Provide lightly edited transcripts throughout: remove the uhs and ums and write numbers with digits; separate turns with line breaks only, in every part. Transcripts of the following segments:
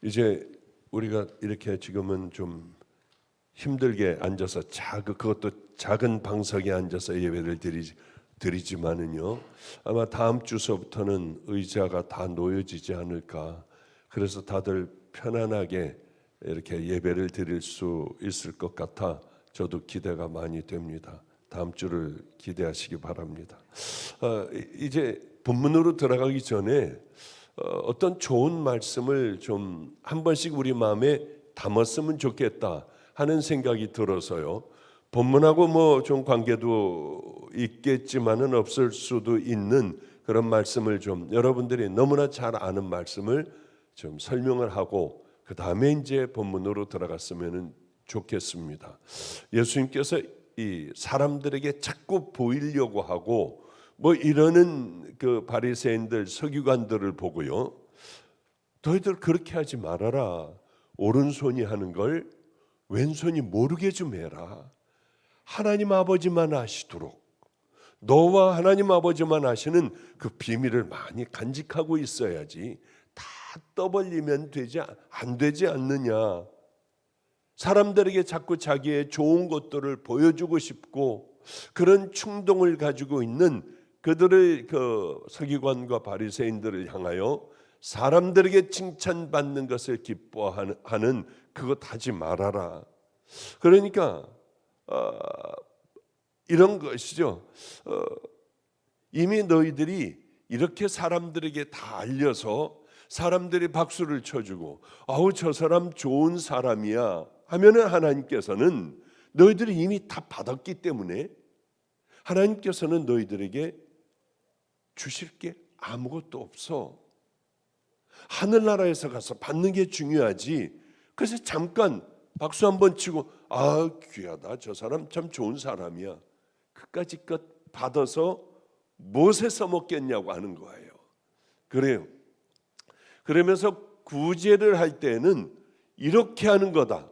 이제 우리가 이렇게 지금은 좀 힘들게 앉아서 그것도 작은 방석에 앉아서 예배를 드리지만은요, 아마 다음 주서부터는 의자가 다 놓여지지 않을까. 그래서 다들 편안하게 이렇게 예배를 드릴 수 있을 것 같아 저도 기대가 많이 됩니다. 다음 주를 기대하시기 바랍니다. 이제 본문으로 들어가기 전에 어떤 좋은 말씀을 좀 한 번씩 우리 마음에 담았으면 좋겠다 하는 생각이 들어서요. 본문하고 뭐 좀 관계도 있겠지만은 없을 수도 있는 그런 말씀을 좀 여러분들이 너무나 잘 아는 말씀을 좀 설명을 하고 그 다음에 이제 본문으로 들어갔으면 좋겠습니다. 예수님께서 이 사람들에게 자꾸 보이려고 하고 뭐 이러는 그 바리새인들 서기관들을 보고요, 너희들 그렇게 하지 말아라. 오른손이 하는 걸 왼손이 모르게 좀 해라. 하나님 아버지만 아시도록, 너와 하나님 아버지만 아시는 그 비밀을 많이 간직하고 있어야지 다 떠벌리면 안 되지 않느냐. 사람들에게 자꾸 자기의 좋은 것들을 보여주고 싶고 그런 충동을 가지고 있는 그들의 그 서기관과 바리새인들을 향하여 사람들에게 칭찬받는 것을 기뻐하는 그것 하지 말아라. 그러니까 이런 것이죠. 이미 너희들이 이렇게 사람들에게 다 알려서 사람들이 박수를 쳐주고 아우 저 사람 좋은 사람이야 하면은 하나님께서는 너희들이 이미 다 받았기 때문에 하나님께서는 너희들에게 주실 게 아무것도 없어. 하늘나라에서 가서 받는 게 중요하지. 그래서 잠깐 박수 한번 치고 아 귀하다, 저 사람 참 좋은 사람이야, 그까짓 것 받아서 무엇에 써먹겠냐고 하는 거예요. 그래요. 그러면서 구제를 할 때는 이렇게 하는 거다.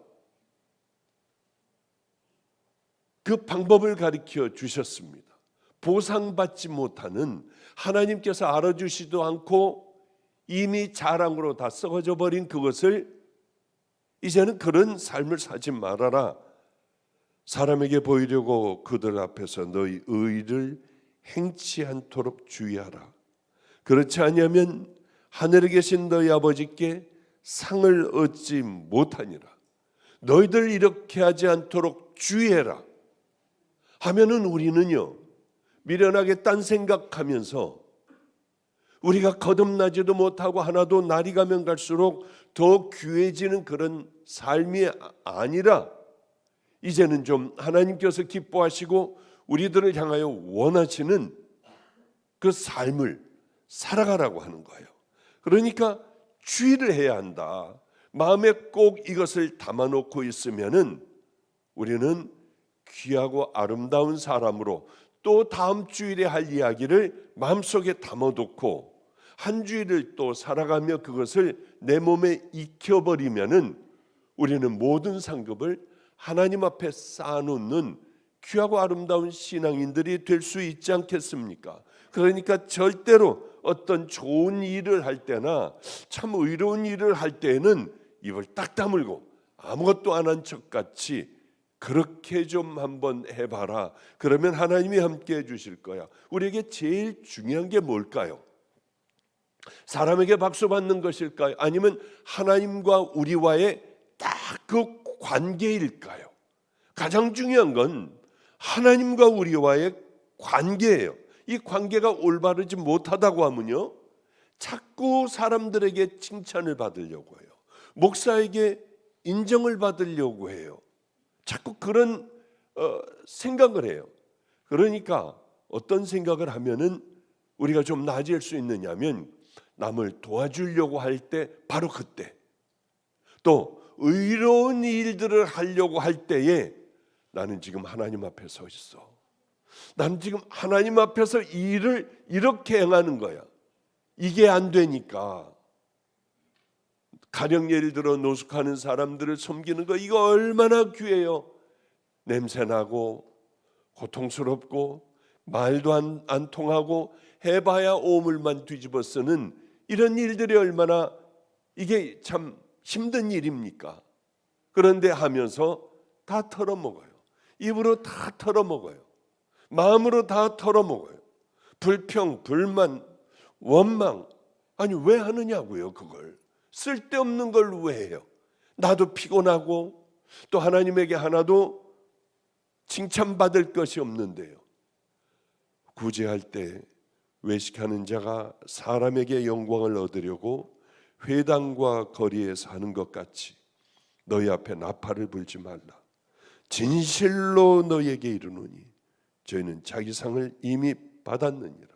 그 방법을 가르쳐 주셨습니다. 보상받지 못하는, 하나님께서 알아주시도 않고 이미 자랑으로 다 썩어져 버린 그것을 이제는 그런 삶을 사지 말아라. 사람에게 보이려고 그들 앞에서 너희 의를 행치 않도록 주의하라. 그렇지 않으면 하늘에 계신 너희 아버지께 상을 얻지 못하니라. 너희들 이렇게 하지 않도록 주의해라 하면은 우리는요, 미련하게 딴 생각하면서 우리가 거듭나지도 못하고 하나도 날이 가면 갈수록 더 귀해지는 그런 삶이 아니라 이제는 좀 하나님께서 기뻐하시고 우리들을 향하여 원하시는 그 삶을 살아가라고 하는 거예요. 그러니까 주의를 해야 한다. 마음에 꼭 이것을 담아놓고 있으면은 우리는 귀하고 아름다운 사람으로 또 다음 주일에 할 이야기를 마음속에 담아놓고 한 주일을 또 살아가며 그것을 내 몸에 익혀버리면은 우리는 모든 상급을 하나님 앞에 쌓아놓는 귀하고 아름다운 신앙인들이 될 수 있지 않겠습니까? 그러니까 절대로 어떤 좋은 일을 할 때나 참 의로운 일을 할 때에는 입을 딱 다물고 아무것도 안 한 척같이 그렇게 좀 한번 해봐라. 그러면 하나님이 함께 해주실 거야. 우리에게 제일 중요한 게 뭘까요? 사람에게 박수 받는 것일까요? 아니면 하나님과 우리와의 딱 그 관계일까요? 가장 중요한 건 하나님과 우리와의 관계예요. 이 관계가 올바르지 못하다고 하면요, 자꾸 사람들에게 칭찬을 받으려고 해요. 목사에게 인정을 받으려고 해요. 자꾸 그런 생각을 해요. 그러니까 어떤 생각을 하면은 우리가 좀 나아질 수 있느냐면 남을 도와주려고 할 때 바로 그때, 또 의로운 일들을 하려고 할 때에 나는 지금 하나님 앞에 서 있어. 나는 지금 하나님 앞에서 일을 이렇게 행하는 거야. 이게 안 되니까 가령 예를 들어 노숙하는 사람들을 섬기는 거, 이거 얼마나 귀해요. 냄새나고 고통스럽고 말도 안 통하고 해봐야 오물만 뒤집어 쓰는 이런 일들이 얼마나 이게 참 힘든 일입니까? 그런데 하면서 다 털어먹어요. 입으로 다 털어먹어요. 마음으로 다 털어먹어요. 불평, 불만, 원망. 아니 왜 하느냐고요 그걸. 쓸데없는 걸 왜 해요? 나도 피곤하고 또 하나님에게 하나도 칭찬받을 것이 없는데요. 구제할 때 외식하는 자가 사람에게 영광을 얻으려고 회당과 거리에 사는 것 같이 너희 앞에 나팔을 불지 말라. 진실로 너희에게 이르노니 저희는 자기 상을 이미 받았느니라.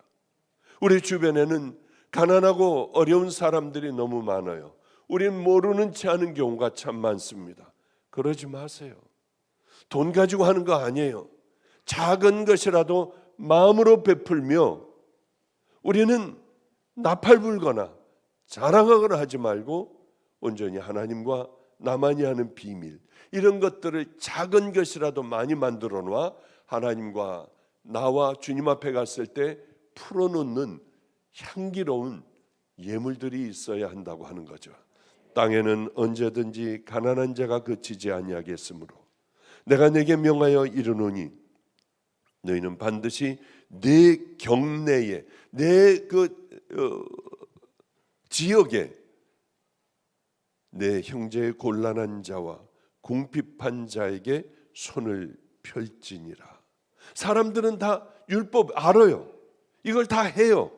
우리 주변에는 가난하고 어려운 사람들이 너무 많아요. 우린 모르는 체 하는 경우가 참 많습니다. 그러지 마세요. 돈 가지고 하는 거 아니에요. 작은 것이라도 마음으로 베풀며 우리는 나팔 불거나 자랑하거나 하지 말고 온전히 하나님과 나만이 하는 비밀, 이런 것들을 작은 것이라도 많이 만들어 놔 하나님과 나와 주님 앞에 갔을 때 풀어놓는 향기로운 예물들이 있어야 한다고 하는 거죠. 땅에는 언제든지 가난한 자가 그치지 아니하겠으므로 내가 네게 명하여 이르노니 너희는 반드시 내 경내에 내 지역에 내 형제의 곤란한 자와 궁핍한 자에게 손을 펼지니라. 사람들은 다 율법 알아요. 이걸 다 해요.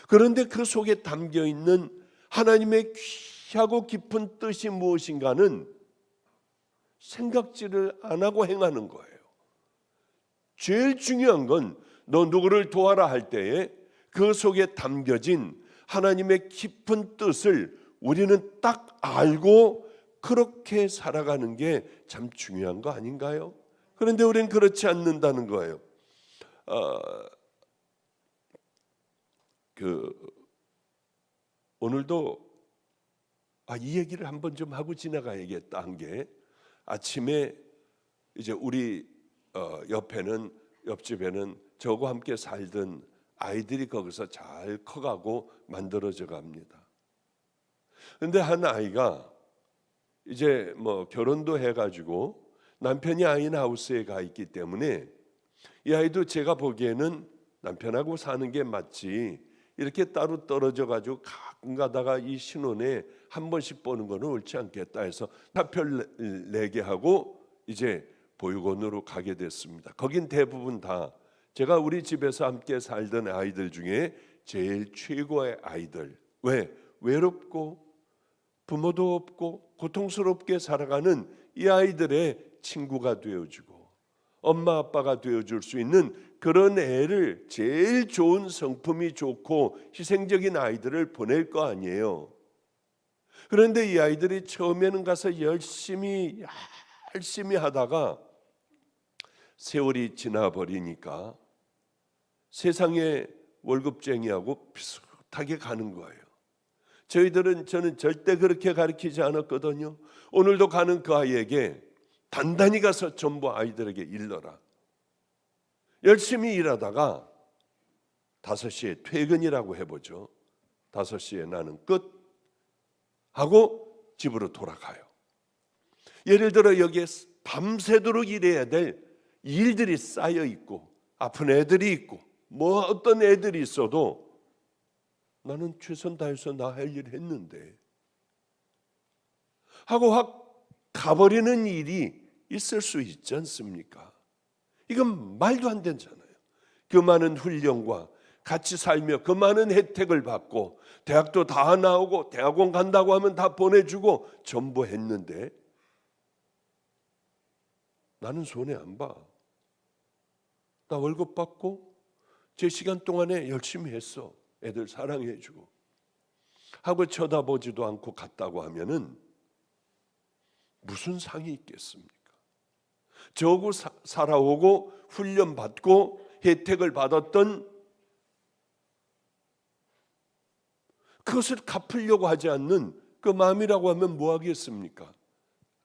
그런데 그 속에 담겨 있는 하나님의 귀하고 깊은 뜻이 무엇인가는 생각지를 안 하고 행하는 거예요. 제일 중요한 건 너 누구를 도와라 할 때에 그 속에 담겨진 하나님의 깊은 뜻을 우리는 딱 알고 그렇게 살아가는 게 참 중요한 거 아닌가요? 그런데 우리는 그렇지 않는다는 거예요. 오늘도 이 얘기를 한번 좀 하고 지나가야겠다 한 게, 아침에 이제 우리 옆집에는 저하고 함께 살던 아이들이 거기서 잘 커가고 만들어져 갑니다. 근데 한 아이가 이제 뭐 결혼도 해가지고 남편이 아인하우스에 가 있기 때문에 이 아이도 제가 보기에는 남편하고 사는 게 맞지 이렇게 따로 떨어져 가지고 가끔 가다가 이 신혼에 한 번씩 보는 거는 옳지 않겠다 해서 사표 내게 하고 이제 보육원으로 가게 됐습니다. 거긴 대부분 다 제가 우리 집에서 함께 살던 아이들 중에 제일 최고의 아이들. 왜? 외롭고 부모도 없고 고통스럽게 살아가는 이 아이들의 친구가 되어주고 엄마 아빠가 되어줄 수 있는 그런 애를, 제일 좋은 성품이 좋고 희생적인 아이들을 보낼 거 아니에요. 그런데 이 아이들이 처음에는 가서 열심히 하다가 세월이 지나버리니까 세상의 월급쟁이하고 비슷하게 가는 거예요. 저는 절대 그렇게 가르치지 않았거든요. 오늘도 가는 그 아이에게 단단히 가서 전부 아이들에게 일러라. 열심히 일하다가 5시에 퇴근이라고 해보죠. 5시에 나는 끝 하고 집으로 돌아가요. 예를 들어 여기에 밤새도록 일해야 될 일들이 쌓여 있고 아픈 애들이 있고 뭐 어떤 애들이 있어도 나는 최선 다해서 나 할 일 했는데 하고 확 가버리는 일이 있을 수 있지 않습니까? 이건 말도 안 되잖아요. 그 많은 훈련과 같이 살며 그 많은 혜택을 받고 대학도 다 나오고 대학원 간다고 하면 다 보내주고 전부 했는데 나는 손해 안 봐. 나 월급 받고 제 시간 동안에 열심히 했어. 애들 사랑해주고 하고 쳐다보지도 않고 갔다고 하면은 무슨 상이 있겠습니까? 저하고 살아오고 훈련받고 혜택을 받았던 그것을 갚으려고 하지 않는 그 마음이라고 하면 뭐 하겠습니까?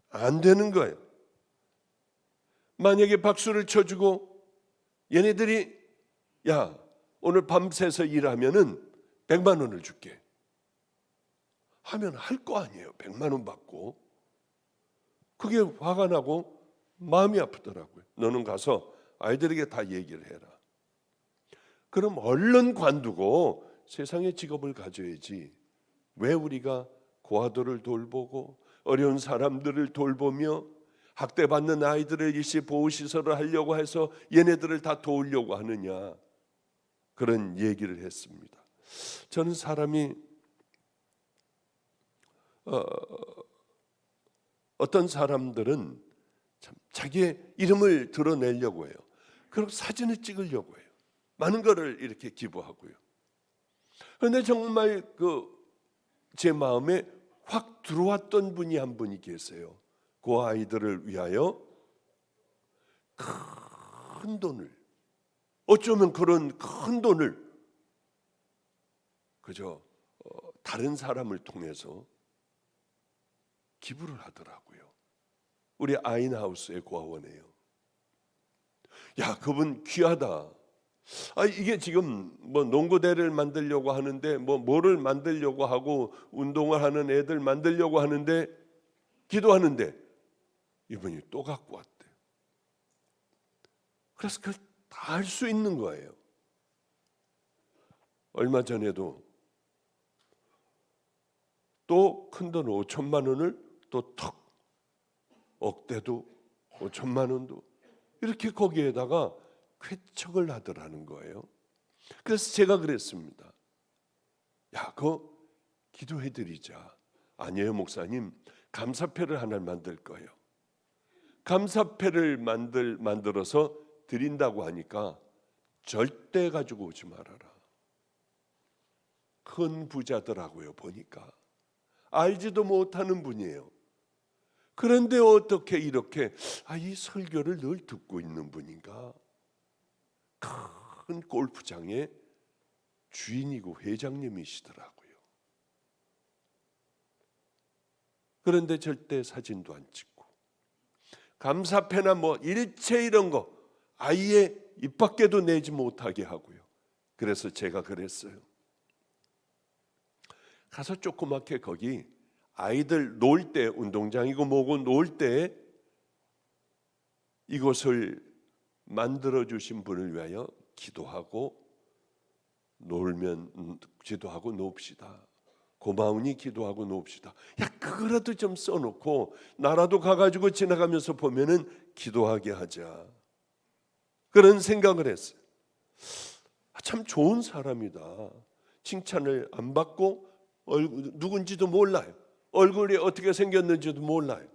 안 되는 거예요. 만약에 박수를 쳐주고 얘네들이 야 오늘 밤새서 일하면은 100만 원을 줄게 하면 할 거 아니에요. 100만 원 받고. 그게 화가 나고 마음이 아프더라고요. 너는 가서 아이들에게 다 얘기를 해라. 그럼 얼른 관두고 세상의 직업을 가져야지. 왜 우리가 고아들을 돌보고 어려운 사람들을 돌보며 학대받는 아이들을 일시 보호시설을 하려고 해서 얘네들을 다 도우려고 하느냐. 그런 얘기를 했습니다. 저는 사람이 어떤 사람들은 참 자기의 이름을 드러내려고 해요. 그리고 사진을 찍으려고 해요. 많은 거를 이렇게 기부하고요. 그런데 정말 제 마음에 확 들어왔던 분이 한 분이 계세요. 그 아이들을 위하여 큰 돈을, 어쩌면 그런 큰 돈을 그저 다른 사람을 통해서 기부를 하더라고요. 우리 아인하우스의 고아원이에요. 야, 그분 귀하다. 이게 지금 뭐 농구대를 만들려고 하는데 뭐를 만들려고 하고 운동을 하는 애들 만들려고 하는데 기도하는데 이분이 또 갖고 왔대. 그래서 그걸 다 할 수 있는 거예요. 얼마 전에도 또 큰돈 5천만 원을 또 턱 억대도 5천만 원도 이렇게 거기에다가 쾌척을 하더라는 거예요. 그래서 제가 그랬습니다. 야, 그거 기도해드리자. 아니에요, 목사님. 감사패를 하나 만들 거예요. 감사패를 만들어서 드린다고 하니까 절대 가지고 오지 말아라. 큰 부자더라고요. 보니까 알지도 못하는 분이에요. 그런데 어떻게 이렇게 이 설교를 늘 듣고 있는 분인가? 큰 골프장의 주인이고 회장님이시더라고요. 그런데 절대 사진도 안 찍고 감사패나 일체 이런 거 아예 입 밖에도 내지 못하게 하고요. 그래서 제가 그랬어요. 가서 조그맣게 거기 아이들 놀 때, 운동장이고 뭐고 놀 때 이곳을 만들어 주신 분을 위하여 기도하고 놀면 기도하고 놉시다. 고마우니 기도하고 놉시다. 야, 그거라도 좀 써놓고 나라도 가가지고 지나가면서 보면은 기도하게 하자. 그런 생각을 했어요. 참 좋은 사람이다. 칭찬을 안 받고 누군지도 몰라요. 얼굴이 어떻게 생겼는지도 몰라요.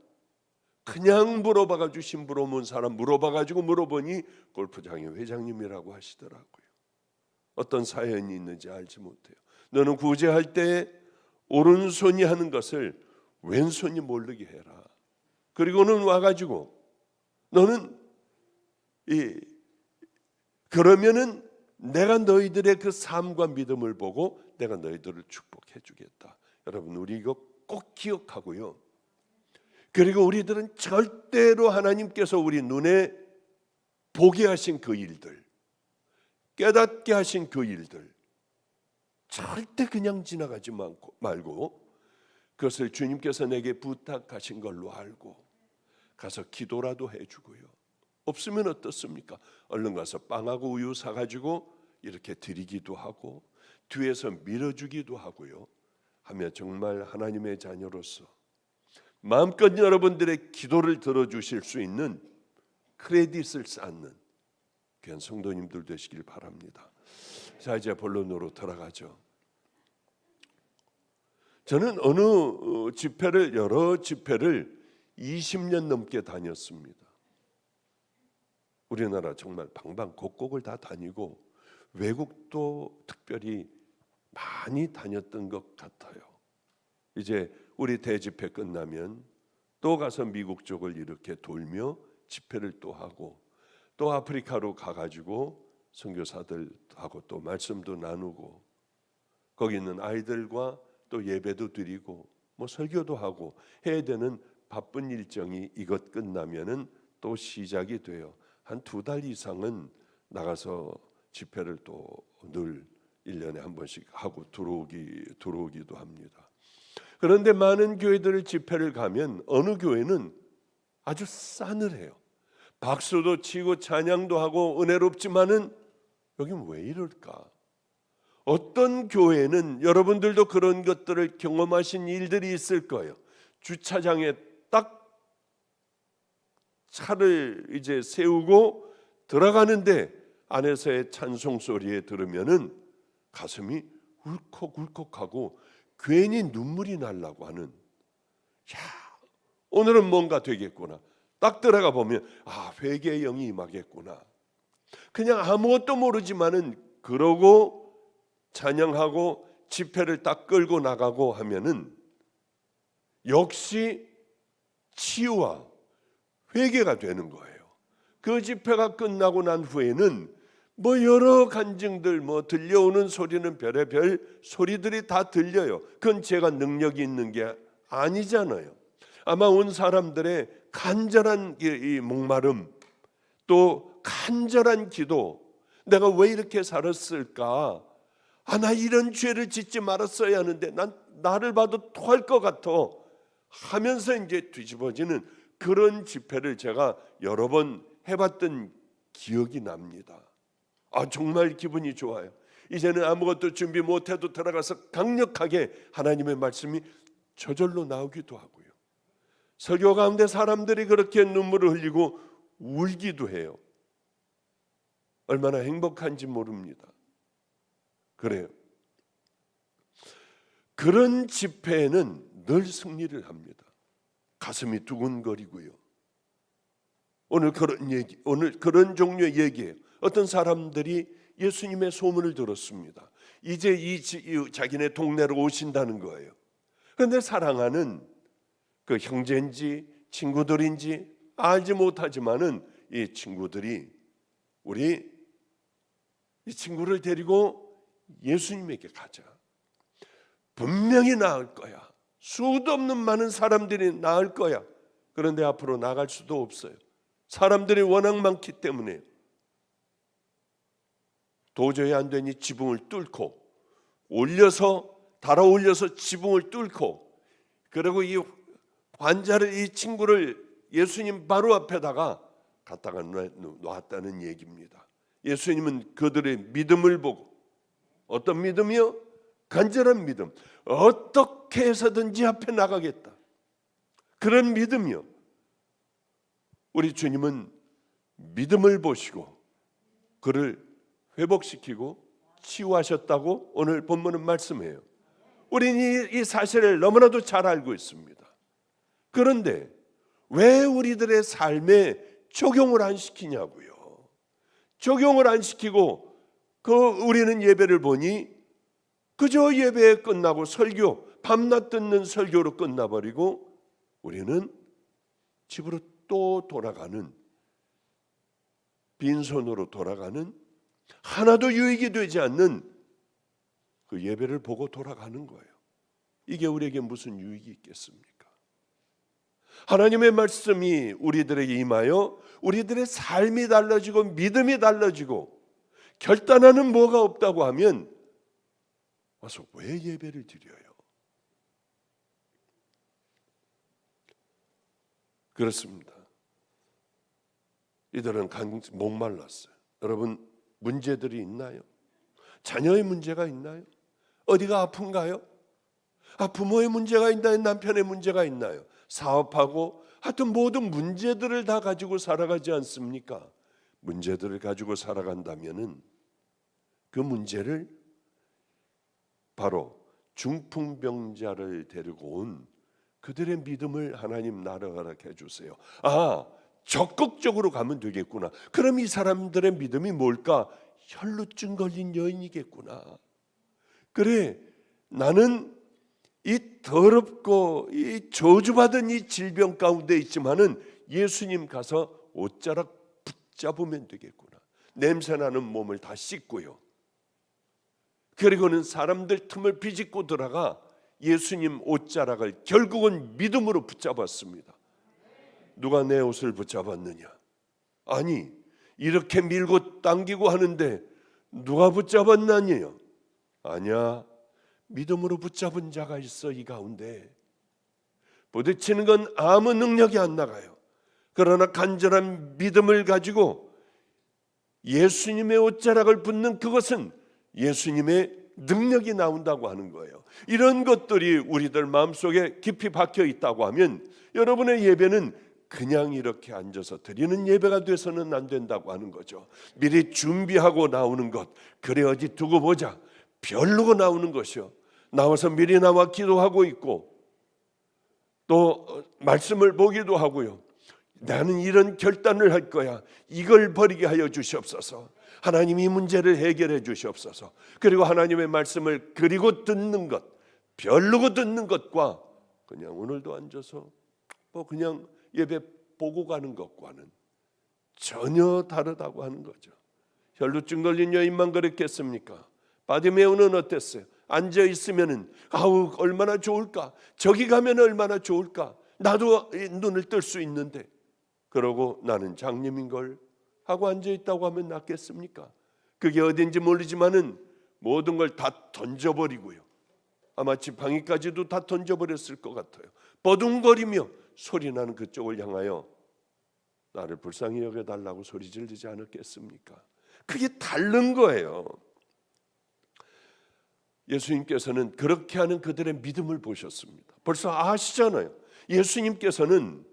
그냥 물어봐가지고 심부름 온 사람 물어보니 골프장의 회장님이라고 하시더라고요. 어떤 사연이 있는지 알지 못해요. 너는 구제할 때 오른손이 하는 것을 왼손이 모르게 해라. 그리고는 와가지고 너는 그러면은 내가 너희들의 그 삶과 믿음을 보고 내가 너희들을 축복해 주겠다. 여러분, 우리 이거 꼭 기억하고요. 그리고 우리들은 절대로 하나님께서 우리 눈에 보게 하신 그 일들, 깨닫게 하신 그 일들 절대 그냥 지나가지 말고 그것을 주님께서 내게 부탁하신 걸로 알고 가서 기도라도 해주고요. 없으면 어떻습니까? 얼른 가서 빵하고 우유 사가지고 이렇게 드리기도 하고 뒤에서 밀어주기도 하고요. 하며 정말 하나님의 자녀로서 마음껏 여러분들의 기도를 들어주실 수 있는 크레딧을 쌓는 귀한 성도님들 되시길 바랍니다. 자, 이제 본론으로 들어가죠. 저는 여러 집회를 20년 넘게 다녔습니다. 우리나라 정말 방방곡곡을 다 다니고 외국도 특별히 많이 다녔던 것 같아요. 이제 우리 대집회 끝나면 또 가서 미국 쪽을 이렇게 돌며 집회를 또 하고 또 아프리카로 가가지고 선교사들하고 또 말씀도 나누고 거기 있는 아이들과 또 예배도 드리고 설교도 하고 해야 되는 바쁜 일정이 이것 끝나면은 또 시작이 돼요. 한 2달 이상은 나가서 집회를 또 늘 1년에 한 번씩 하고 들어오기도 합니다. 그런데 많은 교회들 집회를 가면 어느 교회는 아주 싸늘해요. 박수도 치고 찬양도 하고 은혜롭지만은 여긴 왜 이럴까? 어떤 교회는 여러분들도 그런 것들을 경험하신 일들이 있을 거예요. 주차장에 딱 차를 이제 세우고 들어가는데 안에서의 찬송 소리에 들으면은 가슴이 울컥울컥하고 괜히 눈물이 나려고 하는, 야, 오늘은 뭔가 되겠구나. 딱 들어가 보면 회개의 영이 임하겠구나. 그냥 아무것도 모르지만은 그러고 찬양하고 집회를 딱 끌고 나가고 하면은 역시 치유와 회개가 되는 거예요. 그 집회가 끝나고 난 후에는 여러 간증들, 들려오는 소리는 별의별 소리들이 다 들려요. 그건 제가 능력이 있는 게 아니잖아요. 아마 온 사람들의 간절한 이 목마름, 또 간절한 기도, 내가 왜 이렇게 살았을까? 나 이런 죄를 짓지 말았어야 하는데 나를 봐도 토할 것 같아 하면서 이제 뒤집어지는 그런 집회를 제가 여러 번 해봤던 기억이 납니다. 정말 기분이 좋아요. 이제는 아무것도 준비 못해도 들어가서 강력하게 하나님의 말씀이 저절로 나오기도 하고요. 설교 가운데 사람들이 그렇게 눈물을 흘리고 울기도 해요. 얼마나 행복한지 모릅니다. 그래요. 그런 집회에는 늘 승리를 합니다. 가슴이 두근거리고요. 오늘 그런 종류의 얘기예요. 어떤 사람들이 예수님의 소문을 들었습니다. 이제 자기네 동네로 오신다는 거예요. 그런데 사랑하는 그 형제인지 친구들인지 알지 못하지만은 이 친구들이 우리 이 친구를 데리고 예수님에게 가자. 분명히 나을 거야. 수도 없는 많은 사람들이 나을 거야. 그런데 앞으로 나갈 수도 없어요. 사람들이 워낙 많기 때문에 도저히 안 되니 지붕을 뚫고 달아 올려서 지붕을 뚫고, 그리고 이 환자를, 이 친구를 예수님 바로 앞에다가 갖다가 놨다는 얘기입니다. 예수님은 그들의 믿음을 보고, 어떤 믿음이요? 간절한 믿음. 어떻게 해서든지 앞에 나가겠다. 그런 믿음이요. 우리 주님은 믿음을 보시고 그를 회복시키고 치유하셨다고 오늘 본문은 말씀해요. 우리는 이 사실을 너무나도 잘 알고 있습니다. 그런데 왜 우리들의 삶에 적용을 안 시키냐고요. 적용을 안 시키고 우리는 예배를 보니 그저 예배 끝나고 설교, 밤낮 듣는 설교로 끝나버리고 우리는 집으로 또 돌아가는, 빈손으로 돌아가는, 하나도 유익이 되지 않는 그 예배를 보고 돌아가는 거예요. 이게 우리에게 무슨 유익이 있겠습니까? 하나님의 말씀이 우리들에게 임하여 우리들의 삶이 달라지고 믿음이 달라지고 결단하는 뭐가 없다고 하면 와서 왜 예배를 드려요? 그렇습니다. 이들은 목말랐어요. 여러분, 문제들이 있나요? 자녀의 문제가 있나요? 어디가 아픈가요? 부모의 문제가 있나요? 남편의 문제가 있나요? 사업하고 하여튼 모든 문제들을 다 가지고 살아가지 않습니까? 문제들을 가지고 살아간다면은 그 문제를 바로 중풍병자를 데리고 온 그들의 믿음을 하나님 나라가게 해주세요. 적극적으로 가면 되겠구나. 그럼 이 사람들의 믿음이 뭘까? 혈루증 걸린 여인이겠구나. 그래, 나는 이 더럽고 이 저주받은 이 질병 가운데 있지만은 예수님 가서 옷자락 붙잡으면 되겠구나. 냄새나는 몸을 다 씻고요. 그리고는 사람들 틈을 비집고 들어가 예수님 옷자락을 결국은 믿음으로 붙잡았습니다. 누가 내 옷을 붙잡았느냐? 아니, 이렇게 밀고 당기고 하는데 누가 붙잡았나니요? 아니야, 믿음으로 붙잡은 자가 있어. 이 가운데 부딪히는 건 아무 능력이 안 나가요. 그러나 간절한 믿음을 가지고 예수님의 옷자락을 붙는 그것은 예수님의 능력이 나온다고 하는 거예요. 이런 것들이 우리들 마음속에 깊이 박혀 있다고 하면 여러분의 예배는 그냥 이렇게 앉아서 드리는 예배가 돼서는 안 된다고 하는 거죠. 미리 준비하고 나오는 것, 그래 어디 두고 보자, 별로고 나오는 것이요. 나와서 미리 나와 기도하고 있고 또 말씀을 보기도 하고요. 나는 이런 결단을 할 거야. 이걸 버리게 하여 주시옵소서. 하나님 이 문제를 해결해 주시옵소서. 그리고 하나님의 말씀을 그리고 듣는 것, 별로고 듣는 것과 그냥 오늘도 앉아서 뭐 그냥 예배 보고 가는 것과는 전혀 다르다고 하는 거죠. 혈루증 걸린 여인만 그랬겠습니까? 바디메오는 어땠어요? 앉아 있으면은 아우 얼마나 좋을까? 저기 가면 얼마나 좋을까? 나도 눈을 뜰 수 있는데 그러고 나는 장님인 걸 하고 앉아 있다고 하면 낫겠습니까? 그게 어딘지 모르지만은 모든 걸 다 던져버리고요. 아마 지팡이까지도 다 던져버렸을 것 같아요. 버둥거리며 소리나는 그쪽을 향하여 나를 불쌍히 여겨달라고 소리 지르지 않았겠습니까? 그게 다른 거예요. 예수님께서는 그렇게 하는 그들의 믿음을 보셨습니다. 벌써 아시잖아요. 예수님께서는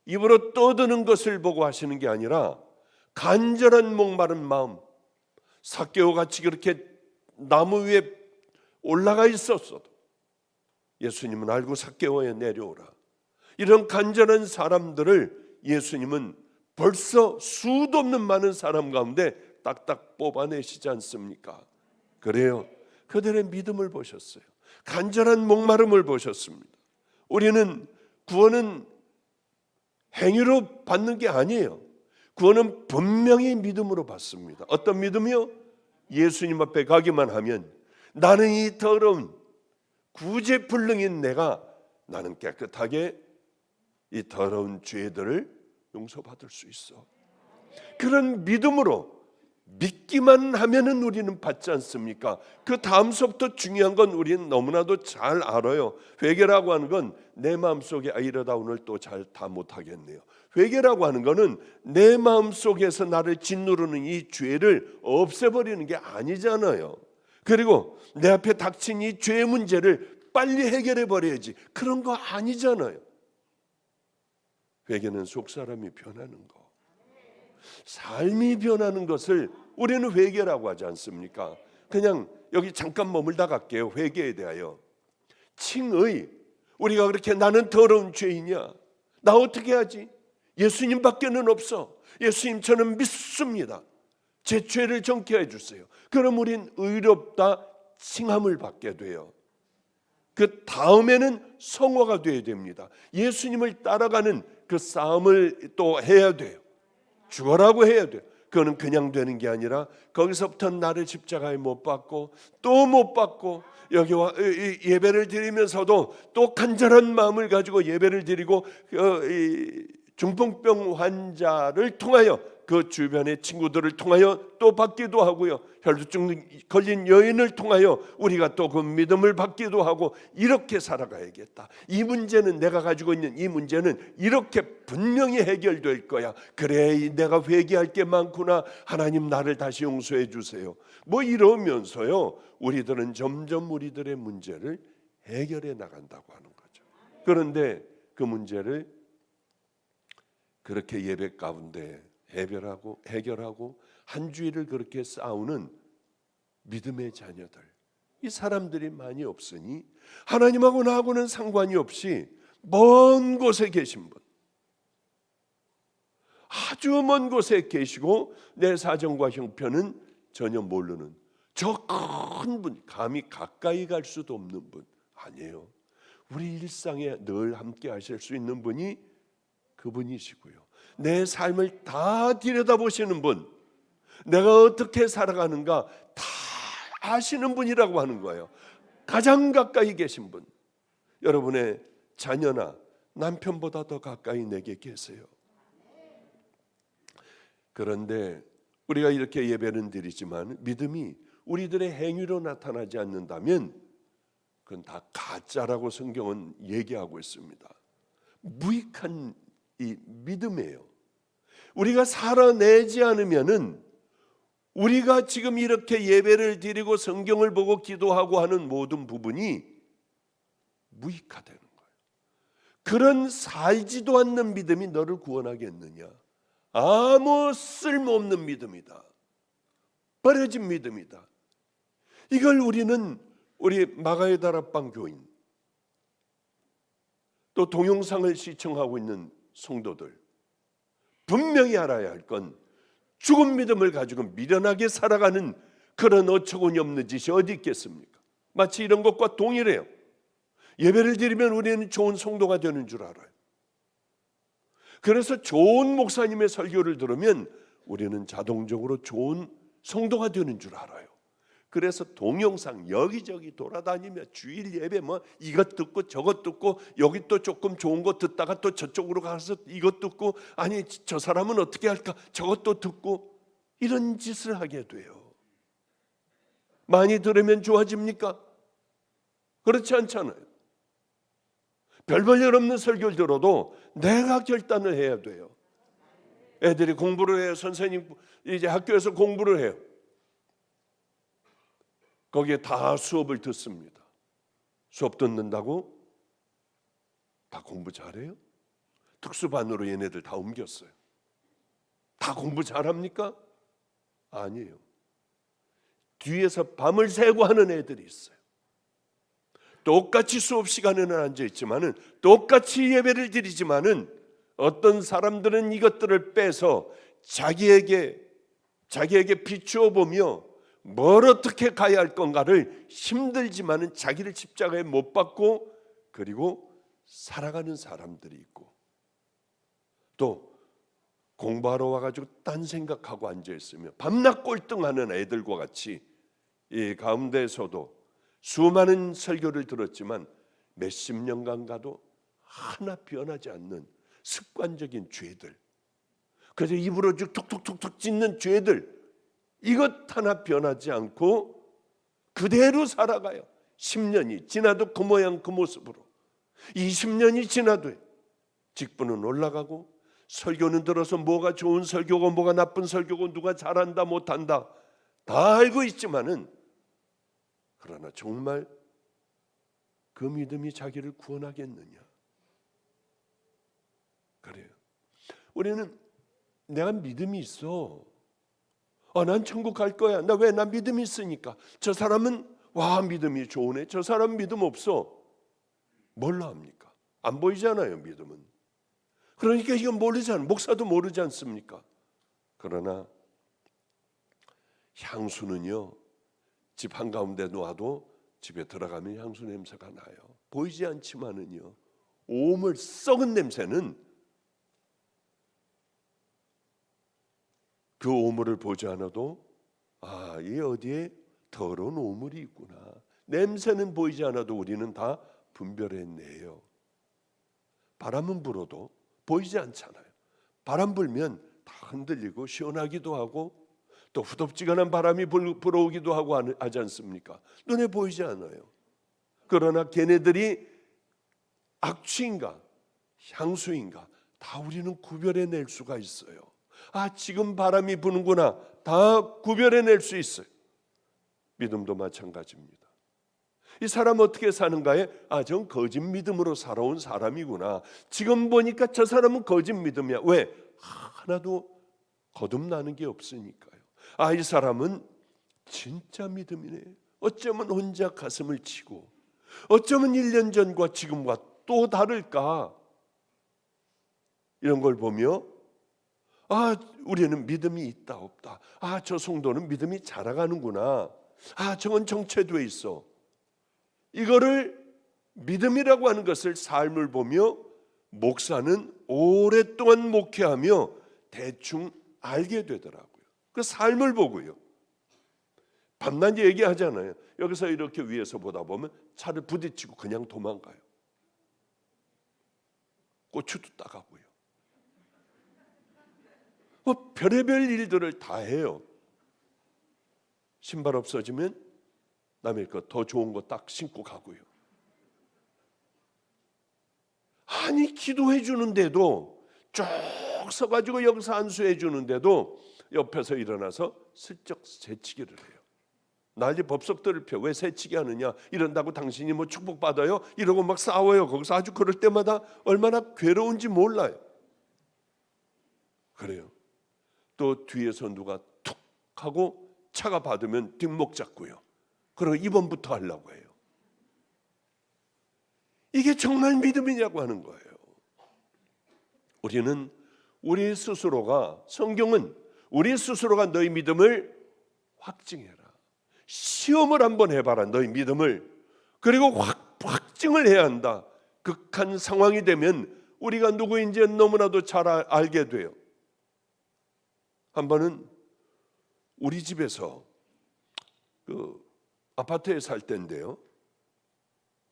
입으로 떠드는 것을 보고 하시는 게 아니라 간절한 목마른 마음, 삭개오 같이 그렇게 나무 위에 올라가 있었어도 예수님은 알고 삭개오에 내려오라. 이런 간절한 사람들을 예수님은 벌써 수도 없는 많은 사람 가운데 딱딱 뽑아내시지 않습니까? 그래요. 그들의 믿음을 보셨어요. 간절한 목마름을 보셨습니다. 우리는 구원은 행위로 받는 게 아니에요. 구원은 분명히 믿음으로 받습니다. 어떤 믿음이요? 예수님 앞에 가기만 하면 나는 이 더러운 구제불능인 내가 나는 깨끗하게 이 더러운 죄들을 용서받을 수 있어. 그런 믿음으로 믿기만 하면은 우리는 받지 않습니까? 그 다음서부터 중요한 건 우리는 너무나도 잘 알아요. 회개라고 하는 건 내 마음속에 이러다 오늘 또 잘 다 못하겠네요. 회개라고 하는 거는 내 마음속에서 나를 짓누르는 이 죄를 없애버리는 게 아니잖아요. 그리고 내 앞에 닥친 이 죄의 문제를 빨리 해결해 버려야지, 그런 거 아니잖아요. 회개는 속사람이 변하는 거, 삶이 변하는 것을 우리는 회개라고 하지 않습니까? 그냥 여기 잠깐 머물다 갈게요. 회개에 대하여 칭의, 우리가 그렇게 나는 더러운 죄이냐, 나 어떻게 하지? 예수님밖에는 없어. 예수님 저는 믿습니다. 제 죄를 정케 해주세요. 그럼 우린 의롭다 칭함을 받게 돼요. 그 다음에는 성화가 되어야 됩니다. 예수님을 따라가는 그 싸움을 또 해야 돼요. 죽어라고 해야 돼요. 그거는 그냥 되는 게 아니라 거기서부터 나를 십자가에 못 박고 또 못 박고 여기 와 예배를 드리면서도 또 간절한 마음을 가지고 예배를 드리고 중풍병 환자를 통하여 그 주변의 친구들을 통하여 또 받기도 하고요. 혈루증 걸린 여인을 통하여 우리가 또 그 믿음을 받기도 하고 이렇게 살아가야겠다. 이 문제는 내가 가지고 있는 이 문제는 이렇게 분명히 해결될 거야. 그래 내가 회개할 게 많구나. 하나님 나를 다시 용서해 주세요. 뭐 이러면서요. 우리들은 점점 우리들의 문제를 해결해 나간다고 하는 거죠. 그런데 그 문제를 그렇게 예배 가운데 해결하고 한 주일을 그렇게 싸우는 믿음의 자녀들, 이 사람들이 많이 없으니 하나님하고 나하고는 상관이 없이 먼 곳에 계신 분, 아주 먼 곳에 계시고 내 사정과 형편은 전혀 모르는 저 큰 분, 감히 가까이 갈 수도 없는 분 아니에요. 우리 일상에 늘 함께 하실 수 있는 분이 그분이시고요. 내 삶을 다 들여다보시는 분, 내가 어떻게 살아가는가 다 아시는 분이라고 하는 거예요. 가장 가까이 계신 분, 여러분의 자녀나 남편보다 더 가까이 내게 계세요. 그런데 우리가 이렇게 예배는 드리지만 믿음이 우리들의 행위로 나타나지 않는다면 그건 다 가짜라고 성경은 얘기하고 있습니다. 무익한 이 믿음이에요. 우리가 살아내지 않으면은 우리가 지금 이렇게 예배를 드리고 성경을 보고 기도하고 하는 모든 부분이 무익화되는 거예요. 그런 살지도 않는 믿음이 너를 구원하겠느냐? 아무 쓸모없는 믿음이다. 버려진 믿음이다. 이걸 우리 마가의 다락방 교인, 또 동영상을 시청하고 있는 성도들 분명히 알아야 할 건 죽은 믿음을 가지고 미련하게 살아가는 그런 어처구니 없는 짓이 어디 있겠습니까? 마치 이런 것과 동일해요. 예배를 드리면 우리는 좋은 성도가 되는 줄 알아요. 그래서 좋은 목사님의 설교를 들으면 우리는 자동적으로 좋은 성도가 되는 줄 알아요. 그래서 동영상 여기저기 돌아다니며 주일 예배 뭐 이것 듣고 저것 듣고 여기 또 조금 좋은 거 듣다가 또 저쪽으로 가서 이것 듣고 아니 저 사람은 어떻게 할까 저것도 듣고 이런 짓을 하게 돼요. 많이 들으면 좋아집니까? 그렇지 않잖아요. 별 볼 일 없는 설교를 들어도 내가 결단을 해야 돼요. 애들이 공부를 해요. 선생님 이제 학교에서 공부를 해요. 거기에 다 수업을 듣습니다. 수업 듣는다고 다 공부 잘해요? 특수반으로 얘네들 다 옮겼어요. 다 공부 잘합니까? 아니에요. 뒤에서 밤을 새고 하는 애들이 있어요. 똑같이 수업 시간에는 앉아있지만은 똑같이 예배를 드리지만은 어떤 사람들은 이것들을 빼서 자기에게 비추어 보며 뭘 어떻게 가야 할 건가를 힘들지만은 자기를 십자가에 못 박고 그리고 살아가는 사람들이 있고 또 공부하러 와가지고 딴 생각하고 앉아있으며 밤낮 꼴등하는 애들과 같이 이 가운데에서도 수많은 설교를 들었지만 몇십 년간 가도 하나 변하지 않는 습관적인 죄들, 그래서 입으로 툭툭툭툭 찢는 죄들, 이것 하나 변하지 않고 그대로 살아가요. 10년이 지나도 그 모양 그 모습으로, 20년이 지나도 직분은 올라가고 설교는 들어서 뭐가 좋은 설교고 뭐가 나쁜 설교고 누가 잘한다 못한다 다 알고 있지만은 그러나 정말 그 믿음이 자기를 구원하겠느냐? 그래요. 우리는 내가 믿음이 있어. 난 천국 갈 거야. 나 왜? 나 믿음이 있으니까. 저 사람은 와 믿음이 좋으네. 저 사람 믿음 없어. 뭘로 합니까? 안 보이잖아요, 믿음은. 그러니까 이건 모르잖아요. 목사도 모르지 않습니까? 그러나 향수는요, 집 한가운데 놓아도 집에 들어가면 향수 냄새가 나요. 보이지 않지만은요, 오물 썩은 냄새는 그 오물을 보지 않아도 이 어디에 더러운 오물이 있구나. 냄새는 보이지 않아도 우리는 다 분별해내요. 바람은 불어도 보이지 않잖아요. 바람 불면 다 흔들리고 시원하기도 하고 또 후덥지근한 바람이 불어오기도 하고 하지 않습니까? 눈에 보이지 않아요. 그러나 걔네들이 악취인가 향수인가 다 우리는 구별해낼 수가 있어요. 지금 바람이 부는구나. 다 구별해낼 수 있어요. 믿음도 마찬가지입니다. 이 사람 어떻게 사는가에 전 거짓 믿음으로 살아온 사람이구나. 지금 보니까 저 사람은 거짓 믿음이야. 왜? 하나도 거듭나는 게 없으니까요. 이 사람은 진짜 믿음이네. 어쩌면 혼자 가슴을 치고 어쩌면 1년 전과 지금과 또 다를까? 이런 걸 보며 우리는 믿음이 있다 없다. 저 성도는 믿음이 자라가는구나. 저건 정체돼 있어. 이거를 믿음이라고 하는 것을 삶을 보며 목사는 오랫동안 목회하며 대충 알게 되더라고요. 그 삶을 보고요. 밤낮 얘기하잖아요. 여기서 이렇게 위에서 보다 보면 차를 부딪히고 그냥 도망가요. 고추도 따가고요. 별의별 일들을 다 해요. 신발 없어지면 남의 거 더 좋은 거 딱 신고 가고요. 많이 기도해 주는데도 쭉 서가지고 역사 안수해 주는데도 옆에서 일어나서 슬쩍 새치기를 해요. 난리 법석들을 펴. 왜 새치기 하느냐? 이런다고 당신이 뭐 축복받아요? 이러고 막 싸워요. 거기서 아주 그럴 때마다 얼마나 괴로운지 몰라요. 그래요. 또 뒤에서 누가 툭 하고 차가 받으면 뒷목 잡고요. 그리고 이번부터 하려고 해요. 이게 정말 믿음이냐고 하는 거예요. 우리는 우리 스스로가, 성경은 우리 스스로가 너희 믿음을 확증해라. 시험을 한번 해봐라. 너희 믿음을. 그리고 확증을 해야 한다. 극한 상황이 되면 우리가 누구인지 너무나도 잘 알게 돼요. 한 번은 우리 집에서 그 아파트에 살 때인데요.